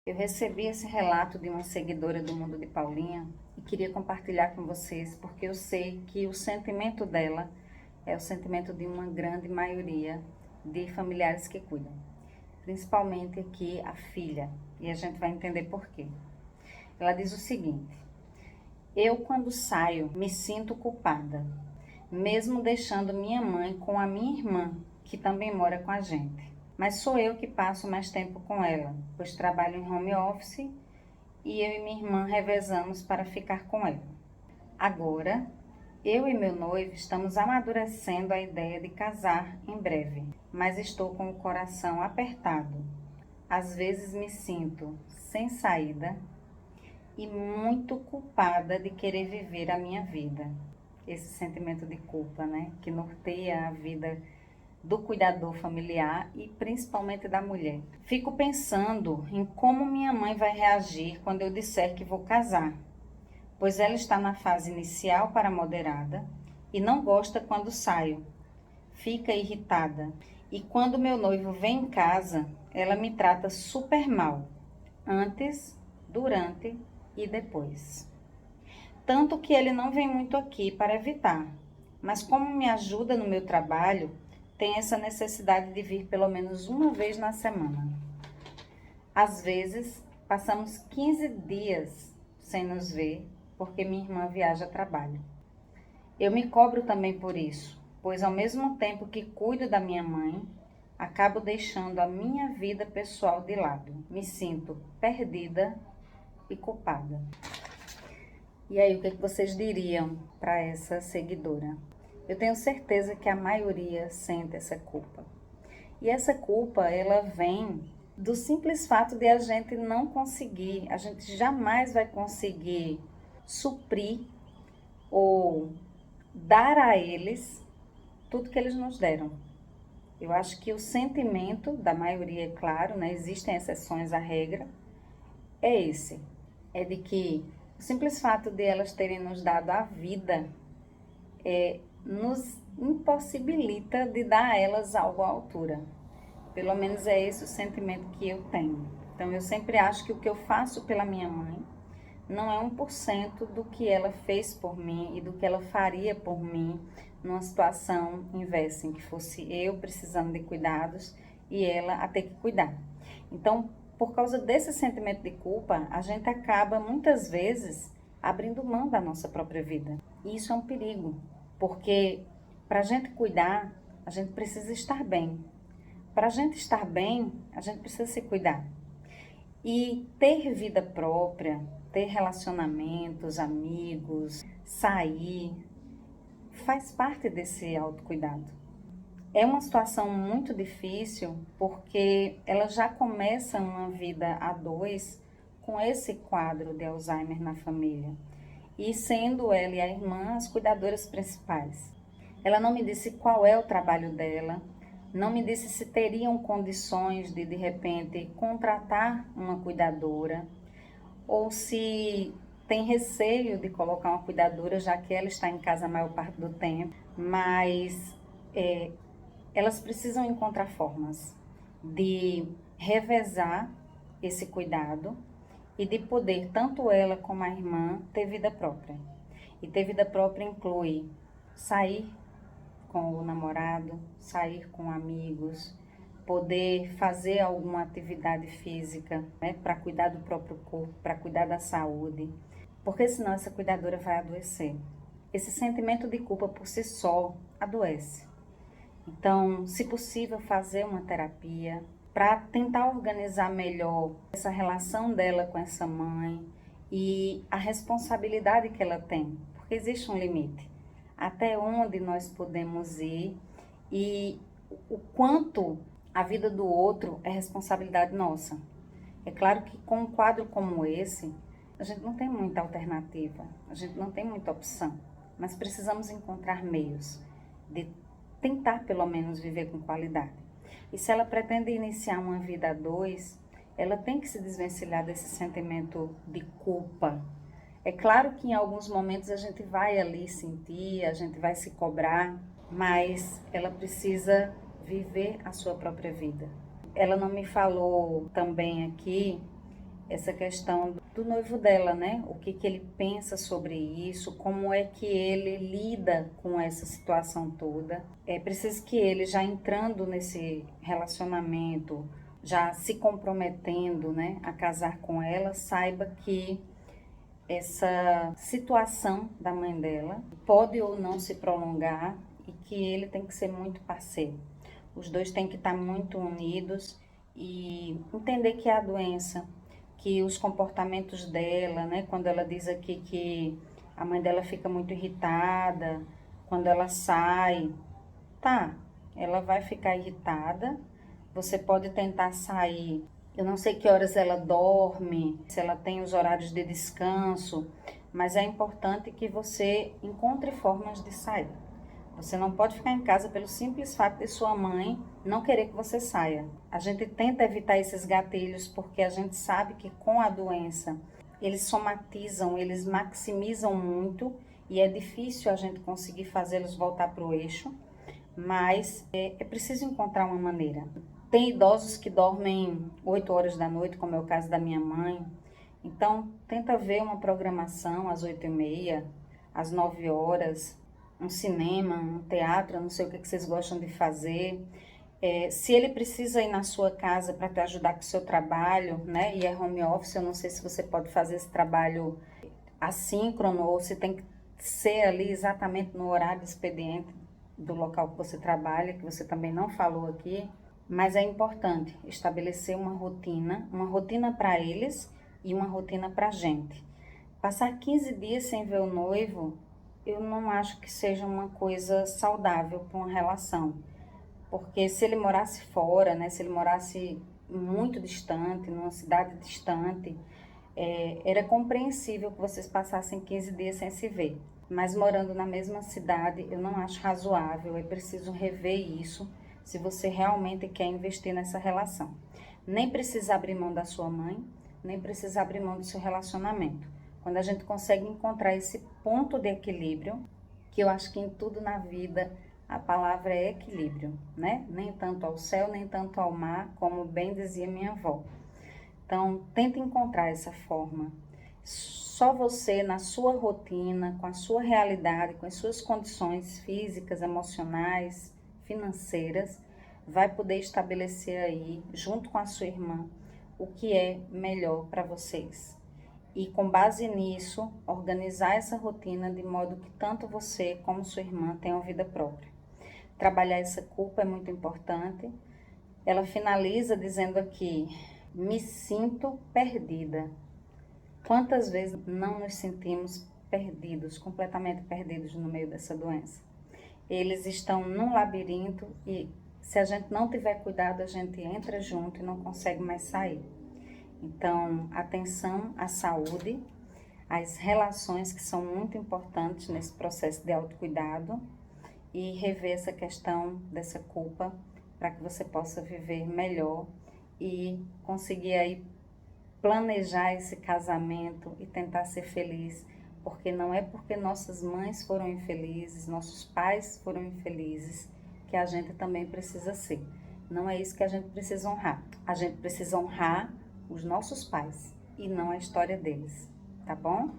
Eu recebi esse relato de uma seguidora do Mundo de Paulinha e queria compartilhar com vocês, porque eu sei que o sentimento dela é o sentimento de uma grande maioria de familiares que cuidam, principalmente aqui a filha, e a gente vai entender por quê. Ela diz o seguinte: eu, quando saio, me sinto culpada, mesmo deixando minha mãe com a minha irmã, que também mora com a gente. Mas sou eu que passo mais tempo com ela, pois trabalho em home office e eu e minha irmã revezamos para ficar com ela. Agora, eu e meu noivo estamos amadurecendo a ideia de casar em breve, mas estou com o coração apertado. Às vezes me sinto sem saída e muito culpada de querer viver a minha vida. Esse sentimento de culpa, né, que norteia a vida do cuidador familiar e principalmente da mulher. Fico pensando em como minha mãe vai reagir quando eu disser que vou casar, pois ela está na fase inicial para moderada e não gosta quando saio. Fica irritada. E quando meu noivo vem em casa, ela me trata super mal, antes, durante e depois. Tanto que ele não vem muito aqui para evitar, mas como me ajuda no meu trabalho, tem essa necessidade de vir pelo menos uma vez na semana. Às vezes, passamos 15 dias sem nos ver, porque minha irmã viaja a trabalho. Eu me cobro também por isso, pois ao mesmo tempo que cuido da minha mãe, acabo deixando a minha vida pessoal de lado. Me sinto perdida e culpada. E aí, o que vocês diriam para essa seguidora? Eu tenho certeza que a maioria sente essa culpa. E essa culpa, ela vem do simples fato de a gente não conseguir, a gente jamais vai conseguir suprir ou dar a eles tudo que eles nos deram. Eu acho que o sentimento da maioria, é claro, né, existem exceções à regra, é esse. É de que o simples fato de elas terem nos dado a vida nos impossibilita de dar a elas algo à altura. Pelo menos é esse o sentimento que eu tenho. Então eu sempre acho que o que eu faço pela minha mãe não é 1% do que ela fez por mim e do que ela faria por mim numa situação inversa, em que fosse eu precisando de cuidados e ela a ter que cuidar. Então, por causa desse sentimento de culpa, a gente acaba muitas vezes abrindo mão da nossa própria vida. E isso é um perigo, porque para a gente cuidar, a gente precisa estar bem. Para a gente estar bem, a gente precisa se cuidar. E ter vida própria, ter relacionamentos, amigos, sair, faz parte desse autocuidado. É uma situação muito difícil porque ela já começa uma vida a dois com esse quadro de Alzheimer na família. E sendo ela e a irmã as cuidadoras principais. Ela não me disse qual é o trabalho dela, não me disse se teriam condições de repente, contratar uma cuidadora, ou se tem receio de colocar uma cuidadora, já que ela está em casa a maior parte do tempo, mas elas precisam encontrar formas de revezar esse cuidado e de poder, tanto ela como a irmã, ter vida própria. E ter vida própria inclui sair com o namorado, sair com amigos, poder fazer alguma atividade física, né, para cuidar do próprio corpo, para cuidar da saúde, porque senão essa cuidadora vai adoecer. Esse sentimento de culpa por si só adoece. Então, se possível, fazer uma terapia para tentar organizar melhor essa relação dela com essa mãe e a responsabilidade que ela tem, porque existe um limite. Até onde nós podemos ir e o quanto a vida do outro é responsabilidade nossa. É claro que com um quadro como esse, a gente não tem muita alternativa, a gente não tem muita opção, mas precisamos encontrar meios de tentar pelo menos viver com qualidade. E se ela pretende iniciar uma vida a dois, ela tem que se desvencilhar desse sentimento de culpa. É claro que em alguns momentos a gente vai ali sentir, a gente vai se cobrar, mas ela precisa viver a sua própria vida. Ela não me falou também aqui essa questão do noivo dela, né? O que que ele pensa sobre isso, como é que ele lida com essa situação toda. É preciso que ele, já entrando nesse relacionamento, já se comprometendo, né, a casar com ela, saiba que essa situação da mãe dela pode ou não se prolongar e que ele tem que ser muito parceiro. Os dois têm que estar muito unidos e entender que é a doença, que os comportamentos dela, né, quando ela diz aqui que a mãe dela fica muito irritada quando ela sai, tá, ela vai ficar irritada, você pode tentar sair. Eu não sei que horas ela dorme, se ela tem os horários de descanso, mas é importante que você encontre formas de sair. Você não pode ficar em casa pelo simples fato de sua mãe não querer que você saia. A gente tenta evitar esses gatilhos porque a gente sabe que com a doença eles somatizam, eles maximizam muito e é difícil a gente conseguir fazê-los voltar para o eixo, mas é preciso encontrar uma maneira. Tem idosos que dormem 8 horas da noite, como é o caso da minha mãe. Então, tenta ver uma programação às 8h30, às 9 horas, um cinema, um teatro, não sei o que vocês gostam de fazer. Se ele precisa ir na sua casa para te ajudar com o seu trabalho, né? E é home office, eu não sei se você pode fazer esse trabalho assíncrono ou se tem que ser ali exatamente no horário de expediente do local que você trabalha, que você também não falou aqui. Mas é importante estabelecer uma rotina para eles e uma rotina para a gente. Passar 15 dias sem ver o noivo, eu não acho que seja uma coisa saudável para uma relação. Porque se ele morasse fora, né, se ele morasse muito distante, numa cidade distante, era compreensível que vocês passassem 15 dias sem se ver. Mas morando na mesma cidade, eu não acho razoável, é preciso rever isso se você realmente quer investir nessa relação. Nem precisa abrir mão da sua mãe, nem precisa abrir mão do seu relacionamento. Quando a gente consegue encontrar esse ponto de equilíbrio, que eu acho que em tudo na vida a palavra é equilíbrio, né? Nem tanto ao céu, nem tanto ao mar, como bem dizia minha avó. Então, tenta encontrar essa forma. Só você, na sua rotina, com a sua realidade, com as suas condições físicas, emocionais, financeiras, vai poder estabelecer aí, junto com a sua irmã, o que é melhor para vocês. E com base nisso, organizar essa rotina de modo que tanto você como sua irmã tenham vida própria. Trabalhar essa culpa é muito importante. Ela finaliza dizendo aqui: me sinto perdida. Quantas vezes não nos sentimos perdidos, completamente perdidos no meio dessa doença? Eles estão num labirinto e se a gente não tiver cuidado, a gente entra junto e não consegue mais sair. Então, atenção à saúde, às relações que são muito importantes nesse processo de autocuidado e rever essa questão dessa culpa para que você possa viver melhor e conseguir aí planejar esse casamento e tentar ser feliz, porque não é porque nossas mães foram infelizes, nossos pais foram infelizes, que a gente também precisa ser. Não é isso que a gente precisa honrar. A gente precisa honrar os nossos pais e não a história deles, tá bom?